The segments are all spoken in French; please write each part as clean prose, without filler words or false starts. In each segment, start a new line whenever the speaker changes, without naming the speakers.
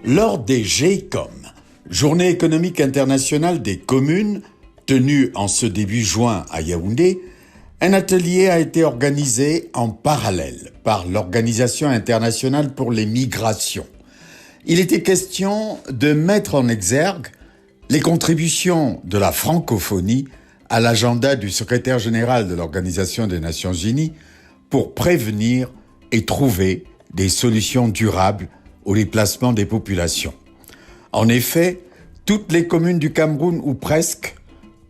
Lors des GECOM, Journée économique internationale des communes, tenue en ce début juin à Yaoundé, un atelier a été organisé en parallèle par l'Organisation internationale pour les migrations. Il était question de mettre en exergue les contributions de la francophonie à l'agenda du secrétaire général de l'Organisation des Nations Unies pour prévenir et trouver des solutions durables au déplacement des populations. En effet, toutes les communes du Cameroun, ou presque,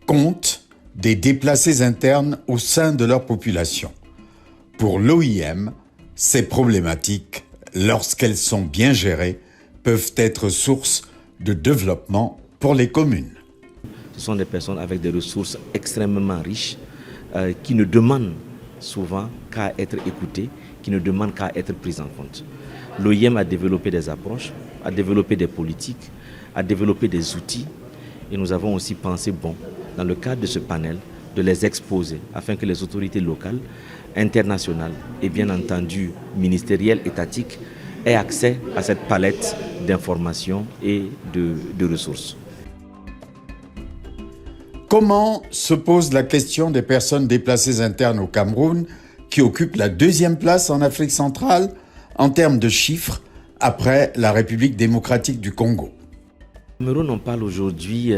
comptent des déplacés internes au sein de leur population. Pour l'OIM, ces problématiques, lorsqu'elles sont bien gérées, peuvent être source de développement pour les communes.
Ce sont des personnes avec des ressources extrêmement riches qui ne demandent souvent qu'à être écoutées, qui ne demandent qu'à être prises en compte. L'OIM a développé des approches, a développé des politiques, a développé des outils et nous avons aussi pensé dans le cadre de ce panel, de les exposer afin que les autorités locales, internationales et bien entendu ministérielles, étatiques aient accès à cette palette d'informations et de ressources.
Comment se pose la question des personnes déplacées internes au Cameroun, qui occupent la 2e place en Afrique centrale en termes de chiffres après la République démocratique du Congo?
Au Cameroun, on parle aujourd'hui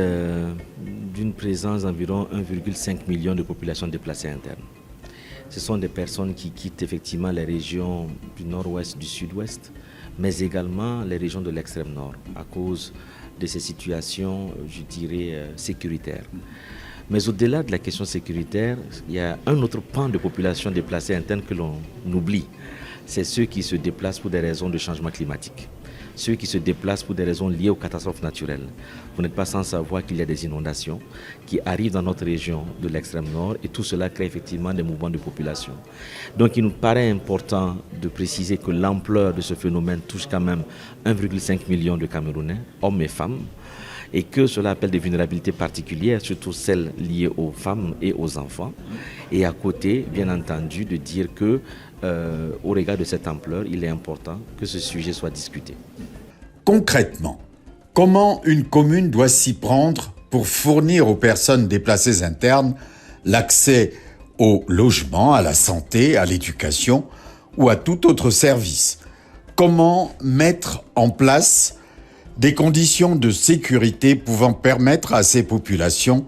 d'une présence d'environ 1,5 million de populations déplacées internes. Ce sont des personnes qui quittent effectivement les régions du nord-ouest, du sud-ouest, mais également les régions de l'extrême nord à cause de ces situations, je dirais, sécuritaires. Mais au-delà de la question sécuritaire, il y a un autre pan de population déplacée interne que l'on oublie. C'est ceux qui se déplacent pour des raisons de changement climatique. Ceux qui se déplacent pour des raisons liées aux catastrophes naturelles. Vous n'êtes pas sans savoir qu'il y a des inondations qui arrivent dans notre région de l'extrême nord et tout cela crée effectivement des mouvements de population. Donc il nous paraît important de préciser que l'ampleur de ce phénomène touche quand même 1,5 million de Camerounais, hommes et femmes, et que cela appelle des vulnérabilités particulières, surtout celles liées aux femmes et aux enfants. Et à côté, bien entendu, de dire que au regard de cette ampleur, il est important que ce sujet soit discuté.
Concrètement, comment une commune doit s'y prendre pour fournir aux personnes déplacées internes l'accès au logement, à la santé, à l'éducation ou à tout autre service? Comment mettre en place des conditions de sécurité pouvant permettre à ces populations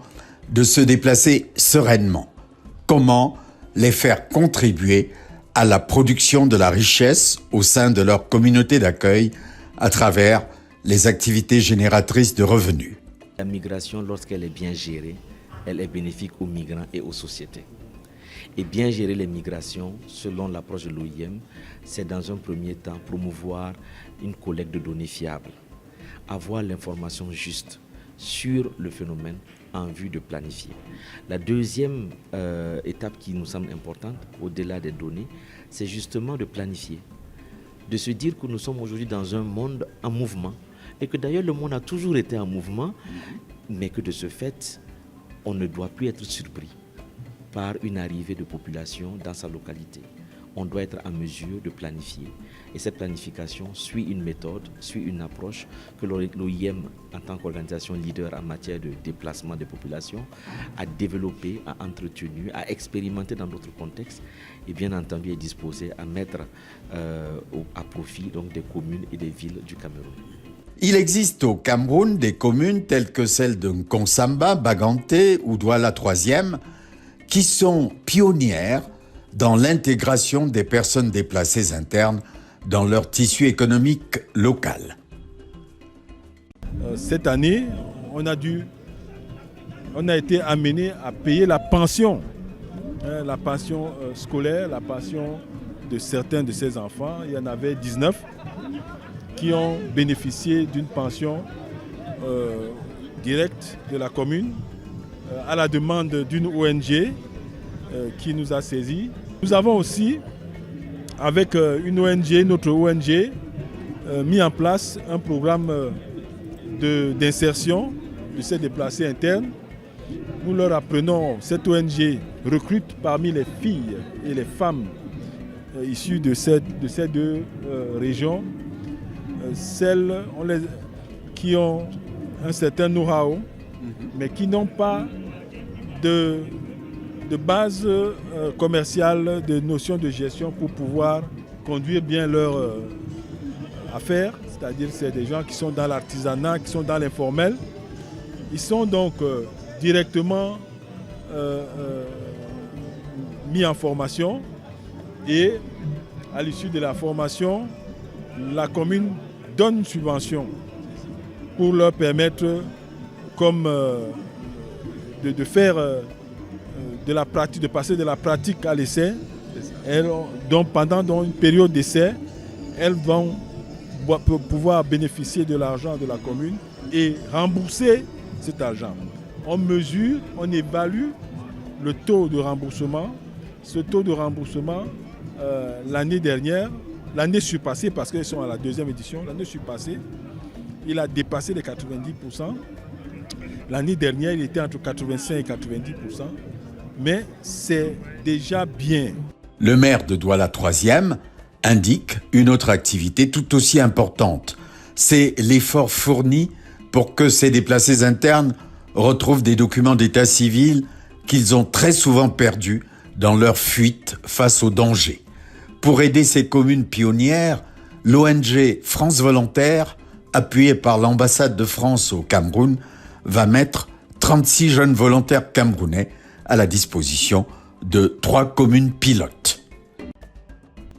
de se déplacer sereinement? Comment les faire contribuer à la production de la richesse au sein de leur communauté d'accueil à travers les activités génératrices de revenus?
La migration, lorsqu'elle est bien gérée, elle est bénéfique aux migrants et aux sociétés. Et bien gérer les migrations, selon l'approche de l'OIM, c'est dans un premier temps promouvoir une collecte de données fiables, avoir l'information juste sur le phénomène en vue de planifier. La deuxième étape qui nous semble importante, au-delà des données, c'est justement de planifier, de se dire que nous sommes aujourd'hui dans un monde en mouvement et que d'ailleurs le monde a toujours été en mouvement, mais que de ce fait, on ne doit plus être surpris par une arrivée de population dans sa localité. On doit être en mesure de planifier. Et cette planification suit une méthode, suit une approche que l'OIM, en tant qu'organisation leader en matière de déplacement des populations, a développé, a entretenu, a expérimenté dans d'autres contextes et bien entendu est disposé à mettre à profit donc, des communes et des villes du Cameroun.
Il existe au Cameroun des communes telles que celles de Nkonsamba, Baganté ou Douala 3e qui sont pionnières dans l'intégration des personnes déplacées internes dans leur tissu économique local.
Cette année, on a été amené à payer la pension scolaire, la pension de certains de ces enfants. Il y en avait 19 qui ont bénéficié d'une pension directe de la commune à la demande d'une ONG qui nous a saisis. Nous avons aussi, avec notre ONG, mis en place un programme d'insertion de ces déplacés internes. Nous leur apprenons, cette ONG recrute parmi les filles et les femmes issues de ces deux régions celles qui ont un certain know-how, mais qui n'ont pas de base commerciale, de notions de gestion pour pouvoir conduire bien leur affaires. C'est-à-dire que c'est des gens qui sont dans l'artisanat, qui sont dans l'informel. Ils sont donc directement mis en formation et à l'issue de la formation, la commune donne une subvention pour leur permettre comme de faire de la pratique, de passer de la pratique à l'essai. Donc pendant une période d'essai, elles vont pouvoir bénéficier de l'argent de la commune et rembourser cet argent. On mesure, on évalue le taux de remboursement. Ce taux de remboursement, l'année dernière, l'année surpassée, parce qu'ils sont à la deuxième édition, l'année surpassée, il a dépassé les 90%. L'année dernière, il était entre 85 et 90%. Mais c'est déjà bien.
Le maire de Douala 3e indique une autre activité tout aussi importante. C'est l'effort fourni pour que ces déplacés internes retrouvent des documents d'état civil qu'ils ont très souvent perdus dans leur fuite face aux dangers. Pour aider ces communes pionnières, l'ONG France Volontaire, appuyée par l'ambassade de France au Cameroun, va mettre 36 jeunes volontaires camerounais à la disposition de 3 communes pilotes.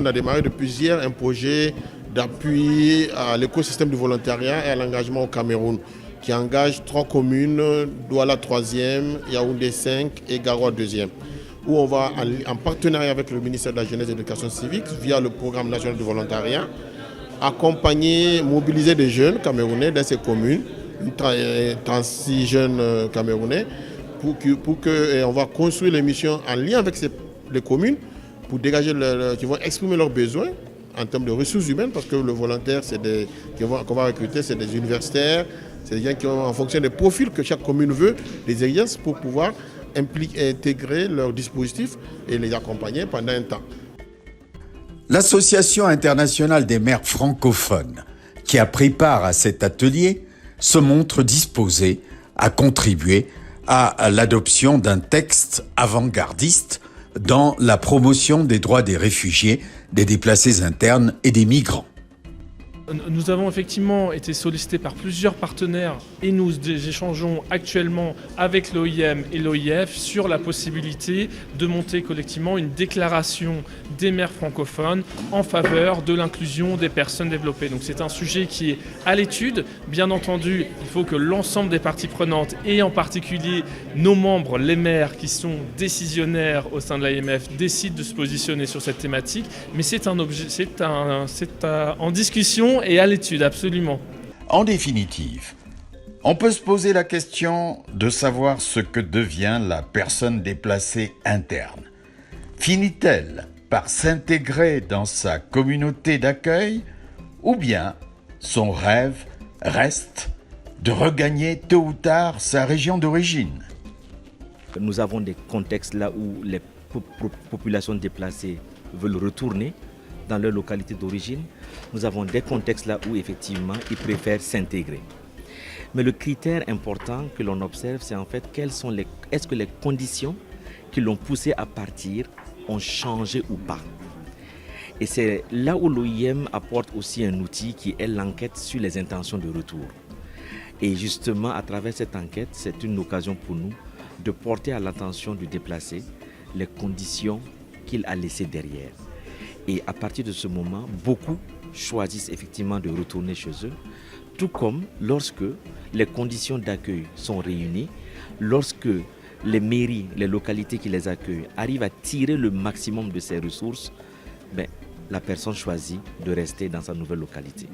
On a démarré depuis hier un projet d'appui à l'écosystème du volontariat et à l'engagement au Cameroun qui engage 3 communes, Douala 3e, Yaoundé 5 et Garoua 2e, où on va en partenariat avec le ministère de la Jeunesse et de l'Éducation civique via le programme national du volontariat accompagner, mobiliser des jeunes camerounais dans ces communes, 36 jeunes camerounais, pour que on va construire les missions en lien avec les communes pour dégager, qui vont exprimer leurs besoins en termes de ressources humaines, parce que le volontaire qu'on va recruter, c'est des universitaires, c'est des gens qui ont, en fonction des profils que chaque commune veut, des exigences pour pouvoir intégrer leur dispositif et les accompagner pendant un temps.
L'Association internationale des maires francophones, qui a pris part à cet atelier, se montre disposée à contribuer à l'adoption d'un texte avant-gardiste dans la promotion des droits des réfugiés, des déplacés internes et des migrants.
Nous avons effectivement été sollicités par plusieurs partenaires et nous échangeons actuellement avec l'OIM et l'OIF sur la possibilité de monter collectivement une déclaration des maires francophones en faveur de l'inclusion des personnes développées. Donc c'est un sujet qui est à l'étude. Bien entendu, il faut que l'ensemble des parties prenantes et en particulier nos membres, les maires qui sont décisionnaires au sein de l'AMF, décident de se positionner sur cette thématique. Mais c'est en discussion et à l'étude, absolument.
En définitive, on peut se poser la question de savoir ce que devient la personne déplacée interne. Finit-elle par s'intégrer dans sa communauté d'accueil ou bien son rêve reste de regagner tôt ou tard sa région d'origine?
Nous avons des contextes là où les populations déplacées veulent retourner dans leur localité d'origine. Nous avons des contextes là où effectivement ils préfèrent s'intégrer. Mais le critère important que l'on observe, c'est en fait est-ce que les conditions qui l'ont poussé à partir ont changé ou pas. Et c'est là où l'OIM apporte aussi un outil qui est l'enquête sur les intentions de retour. Et justement, à travers cette enquête, c'est une occasion pour nous de porter à l'attention du déplacé les conditions qu'il a laissées derrière. Et à partir de ce moment, beaucoup choisissent effectivement de retourner chez eux, tout comme lorsque les conditions d'accueil sont réunies, lorsque les mairies, les localités qui les accueillent arrivent à tirer le maximum de ces ressources, la personne choisit de rester dans sa nouvelle localité.